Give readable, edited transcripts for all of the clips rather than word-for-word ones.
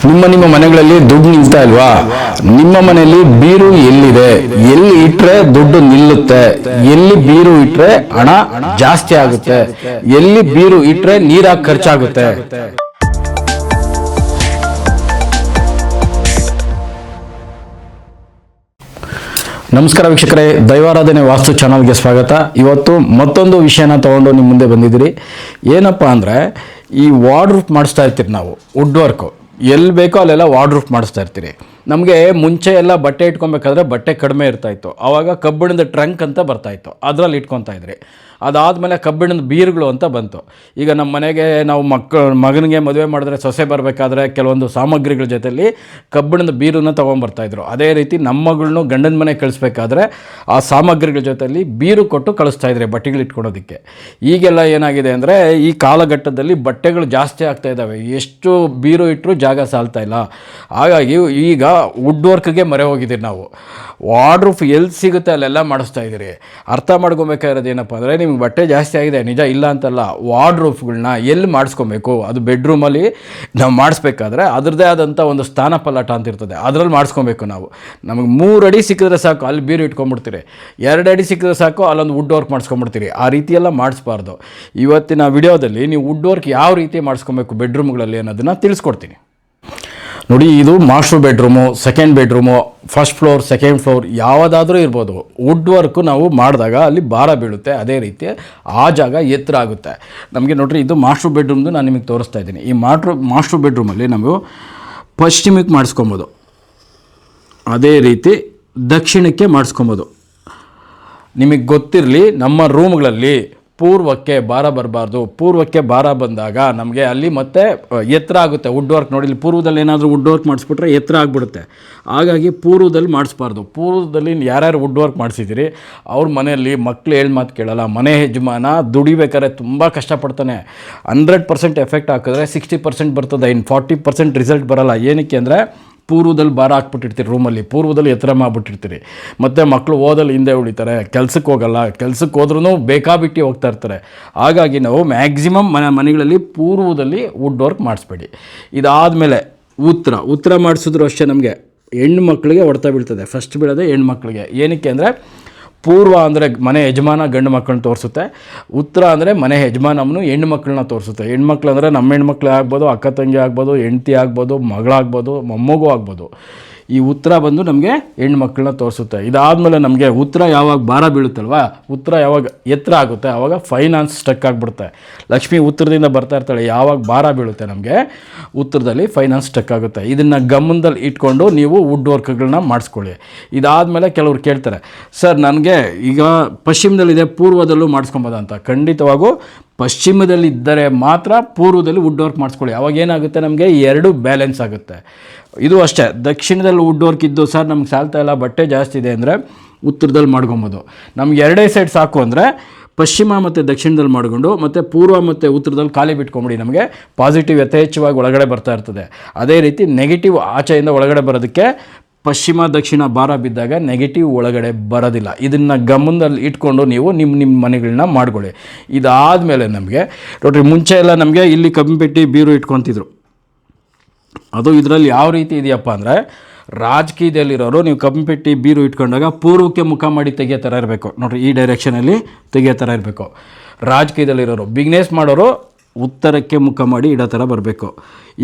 ನಿಮ್ಮ ಮನೆಗಳಲ್ಲಿ ದುಡ್ಡು ನಿಲ್ತಾ ಇಲ್ವಾ? ನಿಮ್ಮ ಮನೆಯಲ್ಲಿ ಬೀರು ಎಲ್ಲಿದೆ, ಎಲ್ಲಿ ಇಟ್ರೆ ದುಡ್ಡು ನಿಲ್ಲುತ್ತೆ, ಎಲ್ಲಿ ಬೀರು ಇಟ್ರೆ ಹಣ ಜಾಸ್ತಿ ಆಗುತ್ತೆ, ಎಲ್ಲಿ ಬೀರು ಇಟ್ರೆ ನೀರಾಗಿ ಖರ್ಚಾಗುತ್ತೆ. ನಮಸ್ಕಾರ ವೀಕ್ಷಕರೇ, ದೈವಾರಾಧನೆ ವಾಸ್ತು ಚಾನಲ್ಗೆ ಸ್ವಾಗತ. ಇವತ್ತು ಮತ್ತೊಂದು ವಿಷಯನ ತಗೊಂಡು ನಿಮ್ಮ ಮುಂದೆ ಬಂದಿದ್ದೀರಿ. ಏನಪ್ಪ ಅಂದರೆ, ಈ ವಾರ್ಡ್ರೂಫ್ ಮಾಡಿಸ್ತಾ ಇರ್ತೀರಿ ನಾವು, ವುಡ್ ವರ್ಕು ಎಲ್ಲಿ ಬೇಕೋ ಅಲ್ಲೆಲ್ಲ ವಾರ್ಡ್ರೂಫ್ ಮಾಡಿಸ್ತಾ ಇರ್ತೀರಿ. ನಮಗೆ ಮುಂಚೆ ಎಲ್ಲ ಬಟ್ಟೆ ಇಟ್ಕೊಬೇಕಾದ್ರೆ ಬಟ್ಟೆ ಕಡಿಮೆ ಇರ್ತಾಯಿತ್ತು. ಆವಾಗ ಕಬ್ಬಿಣದ ಟ್ರಂಕ್ ಅಂತ ಬರ್ತಾಯಿತ್ತು, ಅದರಲ್ಲಿ ಇಟ್ಕೊತಾ ಇದ್ರಿ. ಅದಾದಮೇಲೆ ಕಬ್ಬಿಣದ ಬೀರುಗಳು ಅಂತ ಬಂತು. ಈಗ ನಮ್ಮ ಮನೆಗೆ ನಾವು ಮಗನಿಗೆ ಮದುವೆ ಮಾಡಿದ್ರೆ ಸೊಸೆ ಬರಬೇಕಾದ್ರೆ ಕೆಲವೊಂದು ಸಾಮಗ್ರಿಗಳ ಜೊತೆಲಿ ಕಬ್ಬಿಣದ ಬೀರನ್ನ ತೊಗೊಂಬರ್ತಾಯಿದ್ರು. ಅದೇ ರೀತಿ ನಮ್ಮ ಮಗಳನ್ನೂ ಗಂಡನ ಮನೆ ಕಳಿಸ್ಬೇಕಾದ್ರೆ ಆ ಸಾಮಗ್ರಿಗಳ ಜೊತೆಲಿ ಬೀರು ಕೊಟ್ಟು ಕಳಿಸ್ತಾಯಿದ್ರೆ ಬಟ್ಟೆಗಳು ಇಟ್ಕೊಳೋದಕ್ಕೆ. ಈಗೆಲ್ಲ ಏನಾಗಿದೆ ಅಂದರೆ, ಈ ಕಾಲಘಟ್ಟದಲ್ಲಿ ಬಟ್ಟೆಗಳು ಜಾಸ್ತಿ ಆಗ್ತಾ ಇದ್ದಾವೆ, ಎಷ್ಟು ಬೀರು ಇಟ್ಟರೂ ಜಾಗ ಸಾಲ್ತಾ ಇಲ್ಲ. ಹಾಗಾಗಿ ಈಗ ವುಡ್ ವರ್ಕ್ಗೆ ಮೊರೆ ಹೋಗಿದ್ದೀರಿ ನಾವು. ವಾರ್ಡ್ರೂಫ್ ಎಲ್ಲಿ ಸಿಗುತ್ತೆ ಅಲ್ಲೆಲ್ಲ ಮಾಡಿಸ್ತಾ ಇದ್ದೀರಿ. ಅರ್ಥ ಮಾಡ್ಕೊಬೇಕಾಗಿರೋದು ಏನಪ್ಪ ಅಂದರೆ, ನಿಮ್ಗೆ ಬಟ್ಟೆ ಜಾಸ್ತಿ ಆಗಿದೆ ನಿಜ, ಇಲ್ಲ ಅಂತಲ್ಲ. ವಾರ್ಡ್ರೂಫ್ಗಳನ್ನ ಎಲ್ಲಿ ಮಾಡಿಸ್ಕೊಬೇಕು, ಅದು ಬೆಡ್ರೂಮಲ್ಲಿ ನಾವು ಮಾಡಿಸ್ಬೇಕಾದ್ರೆ ಅದರದ್ದೇ ಆದಂಥ ಒಂದು ಸ್ಥಾನ ಪಲ್ಲಟ ಅಂತ ಇರ್ತದೆ, ಅದರಲ್ಲಿ ಮಾಡಿಸ್ಕೊಬೇಕು ನಾವು. ನಮಗೆ 3 ಅಡಿ ಸಿಕ್ಕಿದ್ರೆ ಸಾಕು, ಅಲ್ಲಿ ಬೀರು ಇಟ್ಕೊಂಡ್ಬಿಡ್ತೀರಿ. 2 ಅಡಿ ಸಿಕ್ಕಿದ್ರೆ ಸಾಕು, ಅಲ್ಲೊಂದು ವುಡ್ ವರ್ಕ್ ಮಾಡಿಸ್ಕೊಂಡ್ಬಿಡ್ತೀರಿ. ಆ ರೀತಿಯೆಲ್ಲ ಮಾಡಿಸ್ಬಾರ್ದು. ಇವತ್ತಿನ ವಿಡಿಯೋದಲ್ಲಿ ನೀವು ವುಡ್ ವರ್ಕ್ ಯಾವ ರೀತಿ ಮಾಡಿಸ್ಕೊಬೇಕು ಬೆಡ್ರೂಮ್ಗಳಲ್ಲಿ ಅನ್ನೋದನ್ನು ತಿಳಿಸ್ಕೊಡ್ತೀನಿ. ನೋಡಿ, ಇದು master bedroom, second bedroom, first floor, second floor ಯಾವುದಾದ್ರೂ ಇರ್ಬೋದು. ವುಡ್ ವರ್ಕು ನಾವು ಮಾಡಿದಾಗ ಅಲ್ಲಿ ಭಾರ ಬೀಳುತ್ತೆ, ಅದೇ ರೀತಿ ಆ ಜಾಗ ಎತ್ತರ ಆಗುತ್ತೆ ನಮಗೆ. ನೋಡಿರಿ, ಇದು ಮಾಸ್ಟರ್ ಬೆಡ್ರೂಮ್ದು ನಾನು ನಿಮಗೆ ತೋರಿಸ್ತಾ ಇದ್ದೀನಿ. ಈ ಮಾಸ್ಟರ್ ಬೆಡ್ರೂಮಲ್ಲಿ ನಾವು ಪಶ್ಚಿಮಕ್ಕೆ ಮಾಡಿಸ್ಕೊಬೋದು, ಅದೇ ರೀತಿ ದಕ್ಷಿಣಕ್ಕೆ ಮಾಡಿಸ್ಕೊಬೋದು. ನಿಮಗೆ ಗೊತ್ತಿರಲಿ, ನಮ್ಮ ರೂಮ್ಗಳಲ್ಲಿ ಪೂರ್ವಕ್ಕೆ ಭಾರ ಬರಬಾರ್ದು. ಪೂರ್ವಕ್ಕೆ ಭಾರ ಬಂದಾಗ ನಮಗೆ ಅಲ್ಲಿ ಮತ್ತೆ ಎತ್ತರ ಆಗುತ್ತೆ ವುಡ್ ವರ್ಕ್. ನೋಡಿ, ಪೂರ್ವದಲ್ಲಿ ಏನಾದರೂ ವುಡ್ ವರ್ಕ್ ಮಾಡಿಸ್ಬಿಟ್ರೆ ಎತ್ತರ ಆಗಿಬಿಡುತ್ತೆ. ಹಾಗಾಗಿ ಪೂರ್ವದಲ್ಲಿ ಮಾಡಿಸ್ಬಾರ್ದು. ಪೂರ್ವದಲ್ಲಿ ಯಾರ್ಯಾರು ವುಡ್ ವರ್ಕ್ ಮಾಡಿಸಿದ್ದೀರಿ ಅವ್ರ ಮನೆಯಲ್ಲಿ ಮಕ್ಕಳು ಹೇಳಿ ಮಾತು ಕೇಳಲ್ಲ. ಮನೆ ಯಜಮಾನ ದುಡಿಬೇಕಾದ್ರೆ ತುಂಬ ಕಷ್ಟಪಡ್ತಾನೆ. 100% ಎಫೆಕ್ಟ್ ಹಾಕಿದ್ರೆ 60% ಬರ್ತದೆ, ಇನ್ನು 40% ರಿಸಲ್ಟ್ ಬರೋಲ್ಲ. ಏನಕ್ಕೆ ಅಂದರೆ, ಪೂರ್ವದಲ್ಲಿ ಭಾರ ಹಾಕ್ಬಿಟ್ಟಿರ್ತೀರಿ ರೂಮಲ್ಲಿ, ಪೂರ್ವದಲ್ಲಿ ಎತ್ತರ ಮಾಡಿಬಿಟ್ಟಿರ್ತೀರಿ. ಮತ್ತು ಮಕ್ಕಳು ಓದಲ್ಲಿ ಹಿಂದೆ ಉಳಿತಾರೆ, ಕೆಲ್ಸಕ್ಕೆ ಹೋಗಲ್ಲ, ಕೆಲ್ಸಕ್ಕೆ ಹೋದ್ರೂ ಬೇಕಾಬಿಟ್ಟು ಹೋಗ್ತಾ ಇರ್ತಾರೆ. ಹಾಗಾಗಿ ನಾವು ಮ್ಯಾಕ್ಸಿಮಮ್ ಮನೆಗಳಲ್ಲಿ ಪೂರ್ವದಲ್ಲಿ ವುಡ್ ವರ್ಕ್ ಮಾಡಿಸ್ಬೇಡಿ. ಇದಾದಮೇಲೆ ಉತ್ತರ ಮಾಡಿಸಿದ್ರು ಅಷ್ಟೇ ನಮಗೆ ಹೆಣ್ಣು ಮಕ್ಕಳಿಗೆ ಹೊಡ್ತಾ ಬೀಳ್ತದೆ. ಫಸ್ಟ್ ಬೀಳೋದೇ ಹೆಣ್ಮಕ್ಳಿಗೆ. ಏನಕ್ಕೆ ಅಂದರೆ, ಪೂರ್ವ ಅಂದರೆ ಮನೆ ಯಜಮಾನ ಗಂಡು ಮಕ್ಕಳನ್ನ ತೋರಿಸುತ್ತೆ, ಉತ್ತರ ಅಂದರೆ ಮನೆ ಯಜಮಾನಮ್ಮನು ಹೆಣ್ಣು ಮಕ್ಕಳನ್ನ ತೋರಿಸುತ್ತೆ. ಹೆಣ್ಮಕ್ಳು ಅಂದರೆ ನಮ್ಮ ಹೆಣ್ಮಕ್ಳೇ ಆಗ್ಬೋದು, ಅಕ್ಕ ತಂಗಿ ಆಗ್ಬೋದು, ಹೆಂಡತಿ ಆಗ್ಬೋದು, ಮಗಳಾಗ್ಬೋದು, ಮೊಮ್ಮಗು ಆಗ್ಬೋದು. ಈ ಉತ್ತರ ಬಂದು ನಮಗೆ ಹೆಣ್ಮಕ್ಳನ್ನ ತೋರಿಸುತ್ತೆ. ಇದಾದಮೇಲೆ ನಮಗೆ ಉತ್ತರ ಯಾವಾಗ ಭಾರ ಬೀಳುತ್ತಲ್ವ, ಉತ್ತರ ಯಾವಾಗ ಎತ್ತರ ಆಗುತ್ತೆ ಆವಾಗ ಫೈನಾನ್ಸ್ ಸ್ಟಕ್ ಆಗಿಬಿಡುತ್ತೆ. ಲಕ್ಷ್ಮಿ ಉತ್ತರದಿಂದ ಬರ್ತಾ ಇರ್ತಾಳೆ, ಯಾವಾಗ ಭಾರ ಬೀಳುತ್ತೆ ನಮಗೆ ಉತ್ತರದಲ್ಲಿ ಫೈನಾನ್ಸ್ ಸ್ಟಕ್ ಆಗುತ್ತೆ. ಇದನ್ನು ಗಮನದಲ್ಲಿ ಇಟ್ಕೊಂಡು ನೀವು ವುಡ್ ವರ್ಕ್ಗಳನ್ನ ಮಾಡಿಸ್ಕೊಳ್ಳಿ. ಇದಾದಮೇಲೆ ಕೆಲವ್ರು ಕೇಳ್ತಾರೆ, ಸರ್ ನನಗೆ ಈಗ ಪಶ್ಚಿಮದಲ್ಲಿದೆ ಪೂರ್ವದಲ್ಲೂ ಮಾಡಿಸ್ಕೊಬೋದ ಅಂತ. ಖಂಡಿತವಾಗೂ ಪಶ್ಚಿಮದಲ್ಲಿದ್ದರೆ ಮಾತ್ರ ಪೂರ್ವದಲ್ಲಿ ವುಡ್ ವರ್ಕ್ ಮಾಡಿಸ್ಕೊಳ್ಳಿ. ಅವಾಗ ಏನಾಗುತ್ತೆ, ನಮಗೆ 2 ಬ್ಯಾಲೆನ್ಸ್ ಆಗುತ್ತೆ. ಇದು ಅಷ್ಟೇ, ದಕ್ಷಿಣದಲ್ಲಿ ವುಡ್ ವರ್ಕ್ ಇದ್ದು ಸರ್ ನಮ್ಗೆ ಸಾಲ್ತಾ ಇಲ್ಲ, ಬಟ್ಟೆ ಜಾಸ್ತಿ ಇದೆ ಅಂದರೆ ಉತ್ತರದಲ್ಲಿ ಮಾಡ್ಕೊಬೋದು. ನಮ್ಗೆ 2 ಸೈಡ್ ಸಾಕು ಅಂದರೆ ಪಶ್ಚಿಮ ಮತ್ತು ದಕ್ಷಿಣದಲ್ಲಿ ಮಾಡಿಕೊಂಡು ಮತ್ತು ಪೂರ್ವ ಮತ್ತು ಉತ್ತರದಲ್ಲಿ ಖಾಲಿ ಬಿಟ್ಕೊಂಬಿಡಿ. ನಮಗೆ ಪಾಸಿಟಿವ್ ಯಥೇಚ್ಛವಾಗಿ ಒಳಗಡೆ ಬರ್ತಾ ಇರ್ತದೆ. ಅದೇ ರೀತಿ ನೆಗೆಟಿವ್ ಆಚೆಯಿಂದ ಒಳಗಡೆ ಬರೋದಕ್ಕೆ ಪಶ್ಚಿಮ ದಕ್ಷಿಣ ಭಾರ ಬಿದ್ದಾಗ ನೆಗೆಟಿವ್ ಒಳಗಡೆ ಬರೋದಿಲ್ಲ. ಇದನ್ನು ಗಮನದಲ್ಲಿ ಇಟ್ಕೊಂಡು ನೀವು ನಿಮ್ಮ ಮನೆಗಳನ್ನ ಮಾಡ್ಕೊಳ್ಳಿ. ಇದಾದಮೇಲೆ ನಮಗೆ ನೋಡಿರಿ, ಮುಂಚೆ ಎಲ್ಲ ನಮಗೆ ಇಲ್ಲಿ ಕಬ್ಬಿಪೆಟ್ಟಿ ಬೀರು ಇಟ್ಕೊತಿದ್ರು. ಅದು ಇದರಲ್ಲಿ ಯಾವ ರೀತಿ ಇದೆಯಪ್ಪ ಅಂದರೆ, ರಾಜಕೀಯದಲ್ಲಿರೋರು ನೀವು ಕಬ್ಬಿಪೆಟ್ಟಿ ಬೀರು ಇಟ್ಕೊಂಡಾಗ ಪೂರ್ವಕ್ಕೆ ಮುಖ ಮಾಡಿ ತೆಗಿಯೋ ಥರ ಇರಬೇಕು. ನೋಡಿರಿ, ಈ ಡೈರೆಕ್ಷನಲ್ಲಿ ತೆಗಿಯೋ ಥರ ಇರಬೇಕು. ರಾಜಕೀಯದಲ್ಲಿರೋರು, ಬಿಸ್ನೆಸ್ ಮಾಡೋರು ಉತ್ತರಕ್ಕೆ ಮುಖ ಮಾಡಿ ಇಡೋ ಥರ ಬರಬೇಕು.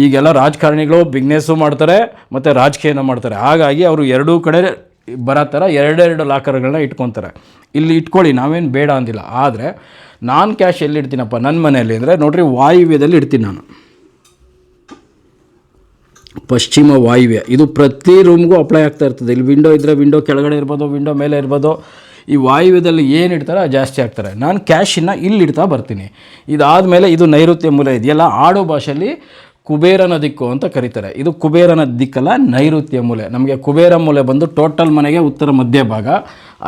ಈಗೆಲ್ಲ ರಾಜಕಾರಣಿಗಳು ಬಿಸ್ನೆಸ್ಸು ಮಾಡ್ತಾರೆ ಮತ್ತು ರಾಜಕೀಯನ ಮಾಡ್ತಾರೆ. ಹಾಗಾಗಿ ಅವರು 2 ಕಡೆ ಬರೋ ಥರ 2 ಲಾಕರ್ಗಳನ್ನ ಇಟ್ಕೊತಾರೆ. ಇಲ್ಲಿ ಇಟ್ಕೊಳ್ಳಿ, ನಾವೇನು ಬೇಡ ಅಂದಿಲ್ಲ. ಆದರೆ ನಾನು ಕ್ಯಾಶ್ ಎಲ್ಲಿ ಇಡ್ತೀನಪ್ಪ ನನ್ನ ಮನೆಯಲ್ಲಿ ಅಂದರೆ, ನೋಡಿರಿ, ವಾಯುವ್ಯದಲ್ಲಿ ಇಡ್ತೀನಿ ನಾನು. ಪಶ್ಚಿಮ ವಾಯುವ್ಯ ಇದು ಪ್ರತಿ ರೂಮ್ಗೂ ಅಪ್ಲೈ ಆಗ್ತಾ ಇರ್ತದೆ. ಇಲ್ಲಿ ವಿಂಡೋ ಇದ್ದರೆ ವಿಂಡೋ ಕೆಳಗಡೆ ಇರ್ಬೋದು, ವಿಂಡೋ ಮೇಲೆ ಇರ್ಬೋದು. ಈ ವಾಯುವ್ಯದಲ್ಲಿ ಏನು ಇಡ್ತಾರೆ ಜಾಸ್ತಿ ಆಗ್ತಾರೆ. ನಾನು ಕ್ಯಾಶನ್ನು ಇಲ್ಲಿ ಇಡ್ತಾ ಬರ್ತೀನಿ. ಇದಾದಮೇಲೆ ಇದು ನೈಋತ್ಯ ಮೂಲೆ ಇದೆಯಲ್ಲ, ಆಡು ಭಾಷೆಯಲ್ಲಿ ಕುಬೇರನ ದಿಕ್ಕು ಅಂತ ಕರೀತಾರೆ. ಇದು ಕುಬೇರನ ದಿಕ್ಕಲ್ಲ, ನೈಋತ್ಯ ಮೂಲೆ. ನಮಗೆ ಕುಬೇರ ಮೂಲೆ ಬಂದು ಟೋಟಲ್ ಮನೆಗೆ ಉತ್ತರ ಮಧ್ಯಭಾಗ.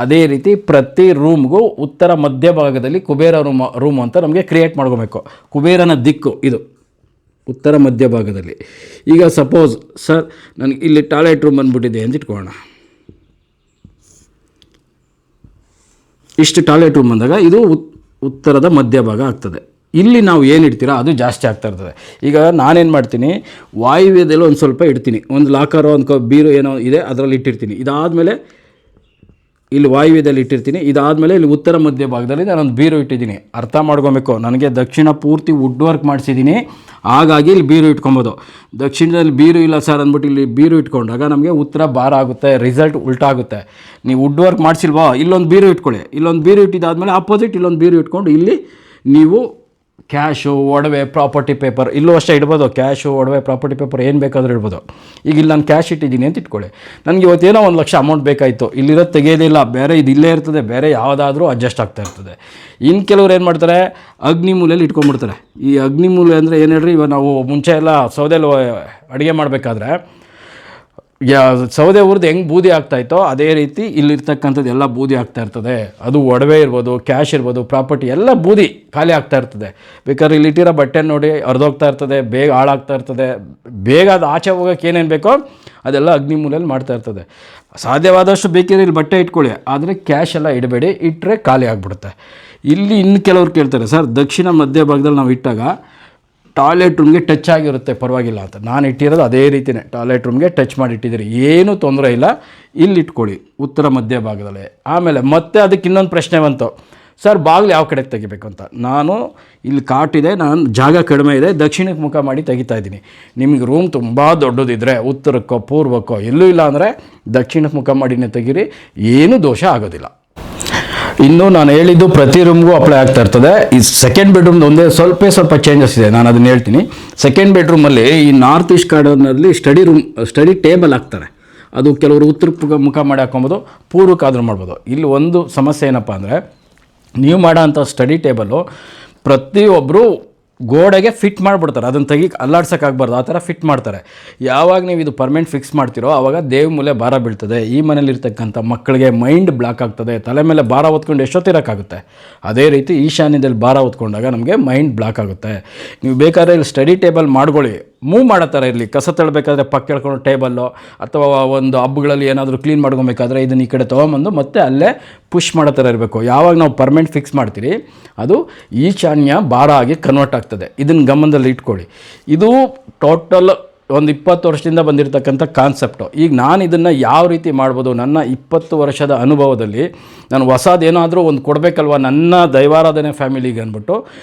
ಅದೇ ರೀತಿ ಪ್ರತಿ ರೂಮ್ಗೂ ಉತ್ತರ ಮಧ್ಯಭಾಗದಲ್ಲಿ ಕುಬೇರ ರೂಮ್ ಅಂತ ನಮಗೆ ಕ್ರಿಯೇಟ್ ಮಾಡ್ಕೋಬೇಕು. ಕುಬೇರನ ದಿಕ್ಕು ಇದು ಉತ್ತರ ಮಧ್ಯಭಾಗದಲ್ಲಿ. ಈಗ ಸಪೋಸ್ ಸರ್ ನನಗೆ ಇಲ್ಲಿ ಟಾಯ್ಲೆಟ್ ರೂಮ್ ಬಂದುಬಿಟ್ಟಿದೆ ಅಂತ ಇಟ್ಕೊಳ್ಳೋಣ. ಇಷ್ಟು ಟಾಯ್ಲೆಟ್ ರೂಮ್ ಬಂದಾಗ ಇದು ಉತ್ತರದ ಮಧ್ಯಭಾಗ ಆಗ್ತದೆ. ಇಲ್ಲಿ ನಾವು ಏನು ಇಡ್ತೀರೋ ಅದು ಜಾಸ್ತಿ ಆಗ್ತಾ ಇರ್ತದೆ. ಈಗ ನಾನೇನು ಮಾಡ್ತೀನಿ, ವಾಯುವ್ಯದಲ್ಲಿ ಒಂದು ಸ್ವಲ್ಪ ಇಡ್ತೀನಿ, ಒಂದು ಲಾಕರೋ ಒಂದು ಬೀರು ಏನೋ ಇದೆ ಅದರಲ್ಲಿ ಇಟ್ಟಿರ್ತೀನಿ. ಇದಾದಮೇಲೆ ಇಲ್ಲಿ ವಾಯುವ್ಯದಲ್ಲಿ ಇಟ್ಟಿರ್ತೀನಿ. ಇದಾದಮೇಲೆ ಇಲ್ಲಿ ಉತ್ತರ ಮಧ್ಯ ಭಾಗದಲ್ಲಿ ನಾನೊಂದು ಬೀರು ಇಟ್ಟಿದ್ದೀನಿ. ಅರ್ಥ ಮಾಡ್ಕೊಬೇಕು, ನನಗೆ ದಕ್ಷಿಣ ಪೂರ್ತಿ ವುಡ್ ವರ್ಕ್ ಮಾಡಿಸಿದ್ದೀನಿ, ಹಾಗಾಗಿ ಇಲ್ಲಿ ಬೀರು ಇಟ್ಕೊಬೋದು. ದಕ್ಷಿಣದಲ್ಲಿ ಬೀರು ಇಲ್ಲ ಸರ್ ಅಂದ್ಬಿಟ್ಟು ಇಲ್ಲಿ ಬೀರು ಇಟ್ಕೊಂಡಾಗ ನಮಗೆ ಉತ್ತರ ಭಾರ ಆಗುತ್ತೆ, ರಿಸಲ್ಟ್ ಉಲ್ಟಾ ಆಗುತ್ತೆ. ನೀವು ವುಡ್ ವರ್ಕ್ ಮಾಡಿಸಿಲ್ವಾ, ಇಲ್ಲೊಂದು ಬೀರು ಇಟ್ಕೊಳ್ಳಿ, ಇಲ್ಲೊಂದು ಬೀರು ಇಟ್ಟಿದ್ದಾದಮೇಲೆ ಆಪೋಸಿಟ್ ಇಲ್ಲೊಂದು ಬೀರು ಇಟ್ಕೊಂಡು ಇಲ್ಲಿ ನೀವು ಕ್ಯಾಶು, ಒಡವೆ, ಪ್ರಾಪರ್ಟಿ ಪೇಪರ್ ಇಲ್ಲೂ ಅಷ್ಟೇ ಇಡ್ಬೋದು. ಕ್ಯಾಶು, ಒಡವೆ, ಪ್ರಾಪರ್ಟಿ ಪೇಪರ್ ಏನು ಬೇಕಾದರೂ ಇಡ್ಬೋದು. ಈಗ ಇಲ್ಲಿ ನಾನು ಕ್ಯಾಶ್ ಇಟ್ಟಿದ್ದೀನಿ ಅಂತ ಇಟ್ಕೊಳ್ಳಿ, ನನಗೆ ಇವತ್ತೇನೋ 1 ಲಕ್ಷ ಅಮೌಂಟ್ ಬೇಕಾಯಿತು, ಇಲ್ಲಿರೋದು ತೆಗೆಯೋದಿಲ್ಲ, ಬೇರೆ ಇದು ಇಲ್ಲೇ ಇರ್ತದೆ, ಬೇರೆ ಯಾವುದಾದ್ರೂ ಅಡ್ಜಸ್ಟ್ ಆಗ್ತಾ ಇರ್ತದೆ. ಇನ್ನು ಕೆಲವ್ರು ಏನು ಮಾಡ್ತಾರೆ, ಅಗ್ನಿ ಮೂಲೆಯಲ್ಲಿ ಇಟ್ಕೊಂಡ್ಬಿಡ್ತಾರೆ. ಈ ಅಗ್ನಿ ಮೂಲೆ ಅಂದರೆ ಏನು ಹೇಳ್ರಿ, ಇವಾಗ ನಾವು ಮುಂಚೆ ಎಲ್ಲ ಸೌದೆಯಲ್ಲಿ ಅಡುಗೆ ಮಾಡಬೇಕಾದ್ರೆ ಸೌದೆ ಹುರಿದು ಹೆಂಗೆ ಬೂದಿ ಆಗ್ತಾಯಿತ್ತೋ ಅದೇ ರೀತಿ ಇಲ್ಲಿರ್ತಕ್ಕಂಥದ್ದು ಎಲ್ಲ ಬೂದಿ ಆಗ್ತಾ ಇರ್ತದೆ. ಅದು ಒಡವೆ ಇರ್ಬೋದು, ಕ್ಯಾಶ್ ಇರ್ಬೋದು, ಪ್ರಾಪರ್ಟಿ ಎಲ್ಲ ಬೂದಿ ಖಾಲಿ ಆಗ್ತಾ ಇರ್ತದೆ. ಬೇಕಾದ್ರೆ ಇಲ್ಲಿಟ್ಟಿರೋ ಬಟ್ಟೆ ನೋಡಿ ಹರಿದೋಗ್ತಾ ಇರ್ತದೆ, ಬೇಗ ಹಾಳಾಗ್ತಾ ಇರ್ತದೆ. ಬೇಗ ಅದು ಆಚೆ ಹೋಗೋಕೆ ಏನೇನು ಬೇಕೋ ಅದೆಲ್ಲ ಅಗ್ನಿ ಮೂಲೆಯಲ್ಲಿ ಮಾಡ್ತಾ ಇರ್ತದೆ. ಸಾಧ್ಯವಾದಷ್ಟು ಬೇಕಿದ್ರೆ ಇಲ್ಲಿ ಬಟ್ಟೆ ಇಟ್ಕೊಳ್ಳಿ, ಆದರೆ ಕ್ಯಾಶ್ ಎಲ್ಲ ಇಡಬೇಡಿ, ಇಟ್ಟರೆ ಖಾಲಿ ಆಗಿಬಿಡುತ್ತೆ. ಇಲ್ಲಿ ಇನ್ನು ಕೆಲವ್ರು ಕೇಳ್ತಾರೆ, ಸರ್ ದಕ್ಷಿಣ ಮಧ್ಯ ಭಾಗದಲ್ಲಿ ನಾವು ಇಟ್ಟಾಗ ಟಾಯ್ಲೆಟ್ ರೂಮ್ಗೆ ಟಚ್ ಆಗಿರುತ್ತೆ ಪರವಾಗಿಲ್ಲ ಅಂತ. ನಾನು ಇಟ್ಟಿರೋದು ಅದೇ ರೀತಿಯೇ, ಟಾಯ್ಲೆಟ್ ರೂಮ್ಗೆ ಟಚ್ ಮಾಡಿ ಇಟ್ಟಿದ್ದೀರಿ, ಏನೂ ತೊಂದರೆ ಇಲ್ಲ, ಇಲ್ಲಿ ಇಟ್ಕೊಳ್ಳಿ ಉತ್ತರ ಮಧ್ಯ ಭಾಗದಲ್ಲಿ. ಆಮೇಲೆ ಮತ್ತೆ ಅದಕ್ಕೆ ಇನ್ನೊಂದು ಪ್ರಶ್ನೆ ಬಂತು, ಸರ್ ಬಾಗಿಲು ಯಾವ ಕಡೆಗೆ ತೆಗಿಬೇಕು ಅಂತ. ನಾನು ಇಲ್ಲಿ ಕಾಟಿದೆ, ನಾನು ಜಾಗ ಕಡಿಮೆ ಇದೆ, ದಕ್ಷಿಣಕ್ಕೆ ಮುಖ ಮಾಡಿ ತೆಗಿತಾ ಇದ್ದೀನಿ. ನಿಮಗೆ ರೂಮ್ ತುಂಬ ದೊಡ್ಡದಿದ್ದರೆ ಉತ್ತರಕ್ಕೋ ಪೂರ್ವಕ್ಕೋ ಎಲ್ಲೂ ಇಲ್ಲ ಅಂದರೆ ದಕ್ಷಿಣಕ್ಕೆ ಮುಖ ಮಾಡಿನೇ ತೆಗೀರಿ, ಏನೂ ದೋಷ ಆಗೋದಿಲ್ಲ. ಇನ್ನು ನಾನು ಹೇಳಿದ್ದು ಪ್ರತಿ ರೂಮ್ಗೂ ಅಪ್ಲೈ ಆಗ್ತಾ ಇರ್ತದೆ. ಈ ಸೆಕೆಂಡ್ ಬೆಡ್ರೂಮ್ದು ಒಂದೇ ಸ್ವಲ್ಪ ಚೇಂಜಸ್ ಇದೆ, ನಾನು ಅದನ್ನು ಹೇಳ್ತೀನಿ. ಸೆಕೆಂಡ್ ಬೆಡ್ರೂಮಲ್ಲಿ ಈ ನಾರ್ತ್ ಈಸ್ಟ್ ಕಾರ್ನರ್ನಲ್ಲಿ ಸ್ಟಡಿ ಟೇಬಲ್ ಹಾಕ್ತಾರೆ. ಅದು ಕೆಲವರು ಉತ್ತರಕ್ಕೆ ಮುಖ ಮಾಡಿ ಹಾಕೊಬೋದು, ಪೂರ್ವಕ್ಕಾದರೂ ಮಾಡ್ಬೋದು. ಇಲ್ಲಿ ಒಂದು ಸಮಸ್ಯೆ ಏನಪ್ಪ ಅಂದರೆ, ನೀವು ಮಾಡೋ ಅಂಥ ಸ್ಟಡಿ ಟೇಬಲ್ಲು ಪ್ರತಿಯೊಬ್ಬರು ಗೋಡೆಗೆ ಫಿಟ್ ಮಾಡಿಬಿಡ್ತಾರೆ, ಅದನ್ನು ಅಲ್ಲಾಡ್ಸೋಕ್ಕಾಗಬಾರ್ದು, ಆ ಥರ ಫಿಟ್ ಮಾಡ್ತಾರೆ. ಯಾವಾಗ ನೀವು ಇದು ಪರ್ಮನೆಂಟ್ ಫಿಕ್ಸ್ ಮಾಡ್ತೀರೋ ಆವಾಗ ದೇವ್ ಮೂಲೆ ಭಾರ ಬೀಳ್ತದೆ. ಈ ಮನೇಲಿರ್ತಕ್ಕಂಥ ಮಕ್ಕಳಿಗೆ ಮೈಂಡ್ ಬ್ಲಾಕ್ ಆಗ್ತದೆ, ತಲೆ ಮೇಲೆ ಭಾರ ಹೊತ್ಕೊಂಡು ಎಷ್ಟೊತ್ತಿರೋಕ್ಕಾಗುತ್ತೆ. ಅದೇ ರೀತಿ ಈಶಾನ್ಯದಲ್ಲಿ ಭಾರ ಹೊತ್ಕೊಂಡಾಗ ನಮಗೆ ಮೈಂಡ್ ಬ್ಲಾಕ್ ಆಗುತ್ತೆ. ನೀವು ಬೇಕಾದ್ರೆ ಇಲ್ಲಿ ಸ್ಟಡಿ ಟೇಬಲ್ ಮಾಡ್ಕೊಳ್ಳಿ, ಮೂವ್ ಮಾಡೋ ಥರ ಇರಲಿ. ಕಸ ತಳ್ಳಬೇಕಾದ್ರೆ ಪಕ್ಕ ಹೇಳ್ಕೊಂಡು ಟೇಬಲ್ಲು, ಅಥವಾ ಒಂದು ಹಬ್ಬಗಳಲ್ಲಿ ಏನಾದರೂ ಕ್ಲೀನ್ ಮಾಡ್ಕೊಬೇಕಾದ್ರೆ ಇದನ್ನು ಈ ಕಡೆ ತೊಗೊಂಬಂದು ಮತ್ತೆ ಅಲ್ಲೇ ಪುಷ್ ಮಾಡೋ ಥರ ಇರಬೇಕು. ಯಾವಾಗ ನಾವು ಪರ್ಮನೆಂಟ್ ಫಿಕ್ಸ್ ಮಾಡ್ತೀರಿ ಅದು ಈಶಾನ್ಯ ಭಾರ ಆಗಿ ಕನ್ವರ್ಟ್ ಆಗ್ತದೆ. ಇದನ್ನು ಗಮನದಲ್ಲಿ ಇಟ್ಕೊಳ್ಳಿ. ಇದು ಟೋಟಲ್ ಒಂದು 20 ವರ್ಷದಿಂದ ಬಂದಿರತಕ್ಕಂಥ ಕಾನ್ಸೆಪ್ಟು. ಈಗ ನಾನು ಇದನ್ನು ಯಾವ ರೀತಿ ಮಾಡ್ಬೋದು, ನನ್ನ 20 ವರ್ಷದ ಅನುಭವದಲ್ಲಿ ನಾನು ಹೊಸದೇನಾದರೂ ಒಂದು ಕೊಡಬೇಕಲ್ವ ನನ್ನ ದೈವಾರಾಧನೆ ಫ್ಯಾಮಿಲಿಗೆ ಅಂದ್ಬಿಟ್ಟು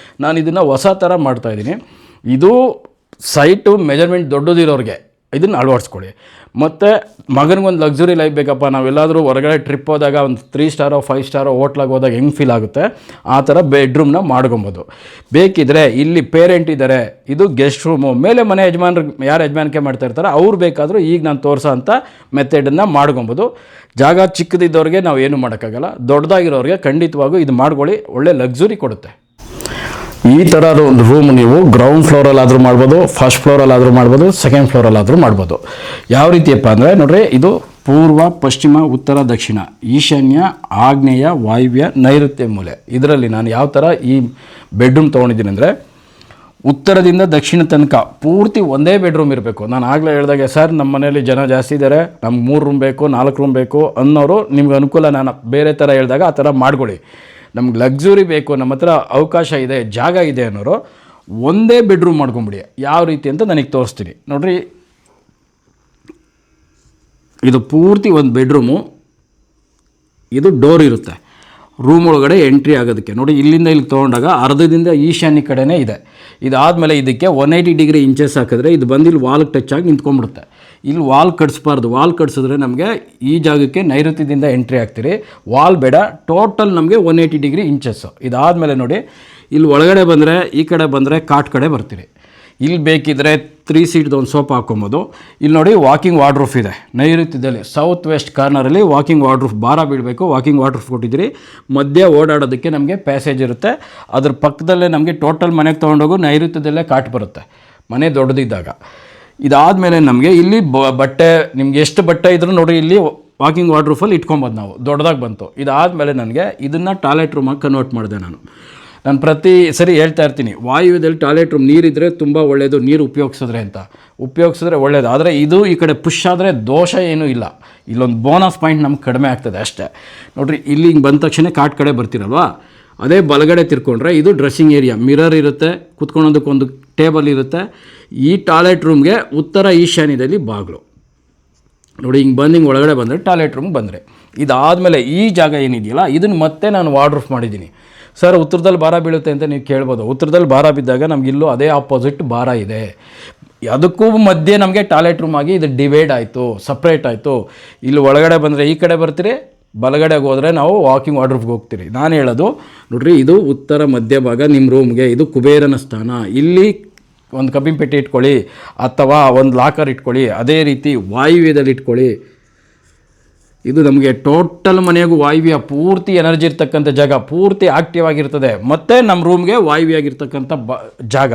ನಾನು ಇದನ್ನು ಹೊಸ ಥರ ಮಾಡ್ತಾಯಿದ್ದೀನಿ. ಇದು ಸೈಟು ಮೆಜರ್ಮೆಂಟ್ ದೊಡ್ಡದಿರೋರಿಗೆ ಇದನ್ನು ಅಳವಡಿಸ್ಕೊಳ್ಳಿ. ಮತ್ತು ಮಗನಿಗೊಂದು ಲಕ್ಸುರಿ ಲೈಫ್ ಬೇಕಪ್ಪ, ನಾವೆಲ್ಲಾದರೂ ಹೊರಗಡೆ ಟ್ರಿಪ್ ಹೋದಾಗ ಒಂದು 3 ಸ್ಟಾರೋ 5 ಸ್ಟಾರೋ ಹೋಟ್ಲಾಗಿ ಹೋದಾಗ ಹೆಂಗೆ ಫೀಲ್ ಆಗುತ್ತೆ ಆ ಥರ ಬೆಡ್ರೂಮ್ನ ಮಾಡ್ಕೊಬೋದು. ಬೇಕಿದ್ದರೆ ಇಲ್ಲಿ ಪೇರೆಂಟ್ ಇದ್ದಾರೆ, ಇದು ಗೆಸ್ಟ್ ರೂಮು, ಮೇಲೆ ಮನೆ ಯಾರು ಯಜಮಾನಿಕೆ ಮಾಡ್ತಾ ಇರ್ತಾರೆ ಅವ್ರು ಬೇಕಾದರೂ ಈಗ ನಾನು ತೋರಿಸೋ ಅಂಥ ಮೆಥಡನ್ನು ಮಾಡ್ಕೊಬೋದು. ಜಾಗ ಚಿಕ್ಕದಿದ್ದವ್ರಿಗೆ ನಾವು ಏನು ಮಾಡೋಕ್ಕಾಗಲ್ಲ, ದೊಡ್ಡದಾಗಿರೋರಿಗೆ ಖಂಡಿತವಾಗೂ ಇದು ಮಾಡ್ಕೊಳ್ಳಿ, ಒಳ್ಳೆ ಲಕ್ಸುರಿ ಕೊಡುತ್ತೆ. ಈ ಥರದ ಒಂದು ರೂಮ್ ನೀವು ಗ್ರೌಂಡ್ ಫ್ಲೋರಲ್ಲಾದರೂ ಮಾಡ್ಬೋದು, ಫಸ್ಟ್ ಫ್ಲೋರಲ್ಲಾದರೂ ಮಾಡ್ಬೋದು, ಸೆಕೆಂಡ್ ಫ್ಲೋರಲ್ಲಾದರೂ ಮಾಡ್ಬೋದು. ಯಾವ ರೀತಿಯಪ್ಪ ಅಂದರೆ ನೋಡ್ರಿ, ಇದು ಪೂರ್ವ, ಪಶ್ಚಿಮ, ಉತ್ತರ, ದಕ್ಷಿಣ, ಈಶಾನ್ಯ, ಆಗ್ನೇಯ, ವಾಯುವ್ಯ, ನೈಋತ್ಯ ಮೂಲೆ. ಇದರಲ್ಲಿ ನಾನು ಯಾವ ಥರ ಈ ಬೆಡ್ರೂಮ್ ತೊಗೊಂಡಿದ್ದೀನಿ ಅಂದರೆ, ಉತ್ತರದಿಂದ ದಕ್ಷಿಣ ತನಕ ಪೂರ್ತಿ ಒಂದೇ ಬೆಡ್ರೂಮ್ ಇರಬೇಕು. ನಾನು ಆಗಲೇ ಹೇಳಿದಾಗೆ, ಸರ್ ನಮ್ಮ ಮನೇಲಿ ಜನ ಜಾಸ್ತಿ ಇದ್ದಾರೆ, ನಮ್ಗೆ 3 ರೂಮ್ ಬೇಕು, 4 ರೂಮ್ ಬೇಕು ಅನ್ನೋರು ನಿಮ್ಗೆ ಅನುಕೂಲ, ನಾನು ಬೇರೆ ಥರ ಹೇಳಿದಾಗ ಆ ಥರ ಮಾಡ್ಕೊಳ್ಳಿ. ನಮ್ಗೆ ಲಕ್ಸುರಿ ಬೇಕು, ನಮ್ಮ ಹತ್ರ ಅವಕಾಶ ಇದೆ, ಜಾಗ ಇದೆ ಅನ್ನೋರು ಒಂದೇ ಬೆಡ್ರೂಮ್ ಮಾಡ್ಕೊಂಬಿಡಿ. ಯಾವ ರೀತಿ ಅಂತ ನನಗೆ ತೋರಿಸ್ತೀನಿ ನೋಡಿರಿ. ಇದು ಪೂರ್ತಿ ಒಂದು ಬೆಡ್ರೂಮು, ಇದು ಡೋರ್ ಇರುತ್ತೆ ರೂಮ್ ಒಳಗಡೆ ಎಂಟ್ರಿ ಆಗೋದಕ್ಕೆ. ನೋಡಿ, ಇಲ್ಲಿಂದ ಇಲ್ಲಿ ತೊಗೊಂಡಾಗ ಅರ್ಧದಿಂದ ಈಶಾನ್ಯ ಕಡೆನೇ ಇದೆ. ಇದಾದಮೇಲೆ ಇದಕ್ಕೆ 180 ಡಿಗ್ರಿ ಇಂಚಸ್ ಹಾಕಿದ್ರೆ ಇದು ಬಂದು ಇಲ್ಲಿ ವಾಲ್ಗೆ ಟಚ್ ಆಗಿ ನಿಂತ್ಕೊಂಡ್ಬಿಡುತ್ತೆ. ಇಲ್ಲಿ ವಾಲ್ ಕಟ್ಸ್ಬಾರ್ದು, ವಾಲ್ ಕಟ್ಸಿದ್ರೆ ನಮಗೆ ಈ ಜಾಗಕ್ಕೆ ನೈಋತ್ಯದಿಂದ ಎಂಟ್ರಿ ಆಗ್ತೀರಿ, ವಾಲ್ ಬೇಡ. ಟೋಟಲ್ ನಮಗೆ 180 ಡಿಗ್ರಿ ಇಂಚಸ್ಸು. ಇದಾದಮೇಲೆ ನೋಡಿ, ಇಲ್ಲಿ ಒಳಗಡೆ ಬಂದರೆ ಈ ಕಡೆ ಬಂದರೆ ಕಾಟ್ ಕಡೆ ಬರ್ತೀರಿ. ಇಲ್ಲಿ ಬೇಕಿದ್ದರೆ 3 ಸೀಟ್ದು ಒಂದು ಸೋಫಾ ಹಾಕ್ಕೊಬೋದು. ಇಲ್ಲಿ ನೋಡಿ ವಾಕಿಂಗ್ ವಾರ್ಡ್ರೂಫ್ ಇದೆ ನೈಋತ್ಯದಲ್ಲಿ, ಸೌತ್ ವೆಸ್ಟ್ ಕಾರ್ನರಲ್ಲಿ ವಾಕಿಂಗ್ ವಾರ್ಡ್ರೂಫ್, ಭಾರ ಬೀಳಬೇಕು, ವಾಕಿಂಗ್ ವಾರ್ಡ್ರೂಫ್ ಕೊಟ್ಟಿದ್ದೀರಿ. ಮಧ್ಯೆ ಓಡಾಡೋದಕ್ಕೆ ನಮಗೆ ಪ್ಯಾಸೇಜ್ ಇರುತ್ತೆ. ಅದ್ರ ಪಕ್ಕದಲ್ಲೇ ನಮಗೆ ಟೋಟಲ್ ಮನೆಗೆ ತೊಗೊಂಡೋಗು ನೈಋತ್ಯದಲ್ಲೇ ಕಾಟ್ ಬರುತ್ತೆ ಮನೆ ದೊಡ್ಡದಿದ್ದಾಗ. ಇದಾದಮೇಲೆ ನಮಗೆ ಇಲ್ಲಿ ಬಟ್ಟೆ, ನಿಮ್ಗೆ ಎಷ್ಟು ಬಟ್ಟೆ ಇದ್ರೂ ನೋಡಿ ಇಲ್ಲಿ ವಾಕಿಂಗ್ ವಾರ್ಡ್ರೂಫಲ್ಲಿ ಇಟ್ಕೊಬೋದು ನಾವು, ದೊಡ್ಡದಾಗಿ ಬಂತು. ಇದಾದಮೇಲೆ ನನಗೆ ಇದನ್ನು ಟಾಯ್ಲೆಟ್ ರೂಮಾಗಿ ಕನ್ವರ್ಟ್ ಮಾಡಿದೆ. ನಾನು ಪ್ರತಿ ಸರಿ ಹೇಳ್ತಾ ಇರ್ತೀನಿ, ವಾಯುವ್ಯದಲ್ಲಿ ಟಾಯ್ಲೆಟ್ ರೂಮ್ ನೀರಿದ್ದರೆ ತುಂಬ ಒಳ್ಳೆಯದು, ನೀರು ಉಪಯೋಗಿಸಿದ್ರೆ ಒಳ್ಳೆಯದು. ಆದರೆ ಇದು ಈ ಕಡೆ ಪುಷ್ ಆದರೆ ದೋಷ ಏನೂ ಇಲ್ಲ, ಇಲ್ಲೊಂದು ಬೋನಸ್ ಪಾಯಿಂಟ್ ನಮ್ಗೆ ಕಡಿಮೆ ಆಗ್ತದೆ ಅಷ್ಟೇ. ನೋಡಿರಿ, ಇಲ್ಲಿ ಹಿಂಗೆ ಬಂದ ತಕ್ಷಣ ಕಾಟ್ ಕಡೆ ಬರ್ತೀರಲ್ವಾ, ಅದೇ ಬಲಗಡೆ ತಿರ್ಕೊಂಡ್ರೆ ಇದು ಡ್ರೆಸ್ಸಿಂಗ್ ಏರಿಯಾ, ಮಿರರ್ ಇರುತ್ತೆ, ಕುತ್ಕೊಳ್ಳೋದಕ್ಕೊಂದು ಟೇಬಲ್ ಇರುತ್ತೆ. ಈ ಟಾಯ್ಲೆಟ್ ರೂಮ್ಗೆ ಉತ್ತರ ಈಶಾನ್ಯದಲ್ಲಿ ಬಾಗಿಲು ನೋಡಿ. ಹಿಂಗೆ ಬಂದು ಹಿಂಗೆ ಒಳಗಡೆ ಬಂದರೆ ಟಾಯ್ಲೆಟ್ ರೂಮ್ಗೆ ಬಂದರೆ, ಇದಾದಮೇಲೆ ಈ ಜಾಗ ಏನಿದೆಯಲ್ಲ ಇದನ್ನು ಮತ್ತೆ ನಾನು ವಾರ್ಡ್ರೂಫ್ ಮಾಡಿದ್ದೀನಿ. ಸರ್ ಉತ್ತರದಲ್ಲಿ ಭಾರ ಬೀಳುತ್ತೆ ಅಂತ ನೀವು ಕೇಳ್ಬೋದು. ಉತ್ತರದಲ್ಲಿ ಭಾರ ಬಿದ್ದಾಗ ನಮಗಿಲ್ಲೂ ಅದೇ ಆಪೋಸಿಟ್ ಭಾರ ಇದೆ. ಅದಕ್ಕೂ ಮಧ್ಯೆ ನಮಗೆ ಟಾಯ್ಲೆಟ್ ರೂಮ್ ಆಗಿ ಇದು ಡಿವೈಡ್ ಆಯಿತು, ಸಪ್ರೇಟ್ ಆಯಿತು. ಇಲ್ಲಿ ಒಳಗಡೆ ಬಂದರೆ ಈ ಕಡೆ ಬರ್ತೀರಿ, ಬಲಗಡೆಗೆ ಹೋದರೆ ನಾವು ವಾಕಿಂಗ್ ವಾರ್ಡ್ರೂಫ್ಗೆ ಹೋಗ್ತೀರಿ. ನಾನು ಹೇಳೋದು ನೋಡ್ರಿ, ಇದು ಉತ್ತರ ಮಧ್ಯಭಾಗ ನಿಮ್ಮ ರೂಮ್ಗೆ, ಇದು ಕುಬೇರನ ಸ್ಥಾನ. ಇಲ್ಲಿ ಒಂದು ಕಬ್ಬಿನ ಪೆಟ್ಟಿ ಇಟ್ಕೊಳ್ಳಿ ಅಥವಾ ಒಂದು ಲಾಕರ್ ಇಟ್ಕೊಳ್ಳಿ, ಅದೇ ರೀತಿ ವಾಯುವ್ಯದಲ್ಲಿ ಇಟ್ಕೊಳ್ಳಿ. ಇದು ನಮಗೆ ಟೋಟಲ್ ಮನೆಗೂ ವಾಯುವ್ಯ ಪೂರ್ತಿ ಎನರ್ಜಿ ಇರ್ತಕ್ಕಂಥ ಜಾಗ, ಪೂರ್ತಿ ಆಕ್ಟಿವ್ ಆಗಿರ್ತದೆ. ಮತ್ತು ನಮ್ಮ ರೂಮ್ಗೆ ವಾಯುವ್ಯ ಆಗಿರ್ತಕ್ಕಂಥ ಜಾಗ.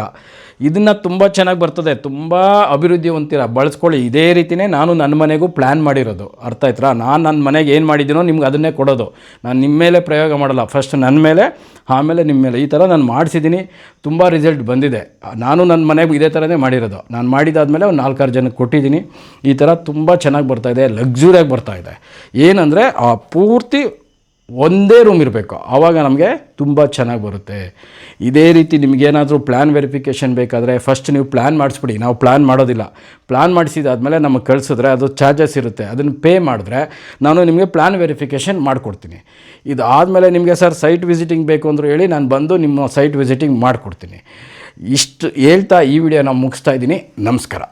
ಇದನ್ನು ತುಂಬ ಚೆನ್ನಾಗಿ ಬರ್ತದೆ, ತುಂಬ ಅಭಿವೃದ್ಧಿ ಹೊಂದಿರ, ಬಳಸ್ಕೊಳ್ಳಿ. ಇದೇ ರೀತಿಯೇ ನಾನು ನನ್ನ ಮನೆಗೂ ಪ್ಲ್ಯಾನ್ ಮಾಡಿರೋದು, ಅರ್ಥ ಆಯ್ತಾ? ನಾನು ನನ್ನ ಮನೆಗೆ ಏನು ಮಾಡಿದ್ದೀನೋ ನಿಮ್ಗೆ ಅದನ್ನೇ ಕೊಡೋದು. ನಾನು ನಿಮ್ಮ ಮೇಲೆ ಪ್ರಯೋಗ ಮಾಡಲ್ಲ, ಫಸ್ಟ್ ನನ್ನ ಮೇಲೆ ಆಮೇಲೆ ನಿಮ್ಮ ಮೇಲೆ. ಈ ಥರ ನಾನು ಮಾಡಿಸಿದ್ದೀನಿ, ತುಂಬ ರಿಸಲ್ಟ್ ಬಂದಿದೆ. ನಾನು ನನ್ನ ಮನೆಗೆ ಇದೇ ಥರನೇ ಮಾಡಿರೋದು. ನಾನು ಮಾಡಿದಾದಮೇಲೆ ಒಂದು 4-6 ಜನಕ್ಕೆ ಕೊಟ್ಟಿದ್ದೀನಿ. ಈ ಥರ ತುಂಬ ಚೆನ್ನಾಗಿ ಬರ್ತಾಯಿದೆ, ಲಕ್ಸುರಿಯಾಗಿ ಬರ್ತಾಯಿದೆ. ಏನಂದರೆ ಆ ಪೂರ್ತಿ ಒಂದೇ ರೂಮ್ ಇರಬೇಕು, ಆವಾಗ ನಮಗೆ ತುಂಬ ಚೆನ್ನಾಗಿ ಬರುತ್ತೆ. ಇದೇ ರೀತಿ ನಿಮಗೇನಾದರೂ ಪ್ಲ್ಯಾನ್ ವೆರಿಫಿಕೇಷನ್ ಬೇಕಾದರೆ ಫಸ್ಟ್ ನೀವು ಪ್ಲ್ಯಾನ್ ಮಾಡಿಸ್ಬಿಡಿ. ನಾವು ಪ್ಲ್ಯಾನ್ ಮಾಡೋದಿಲ್ಲ. ಪ್ಲ್ಯಾನ್ ಮಾಡಿಸಿದಾದ್ಮೇಲೆ ನಮಗೆ ಕಳಿಸಿದ್ರೆ ಅದು ಚಾರ್ಜಸ್ ಇರುತ್ತೆ, ಅದನ್ನು ಪೇ ಮಾಡಿದ್ರೆ ನಾನು ನಿಮಗೆ ಪ್ಲ್ಯಾನ್ ವೆರಿಫಿಕೇಷನ್ ಮಾಡಿಕೊಡ್ತೀನಿ. ಇದಾದಮೇಲೆ ನಿಮಗೆ ಸರ್ ಸೈಟ್ ವಿಸಿಟಿಂಗ್ ಬೇಕು ಅಂದರೂ ಹೇಳಿ, ನಾನು ಬಂದು ನಿಮ್ಮ ಸೈಟ್ ವಿಸಿಟಿಂಗ್ ಮಾಡಿಕೊಡ್ತೀನಿ. ಇಷ್ಟು ಹೇಳ್ತಾ ಈ ವಿಡಿಯೋನ ಮುಗಿಸ್ತಾ ಇದ್ದೀನಿ. ನಮಸ್ಕಾರ.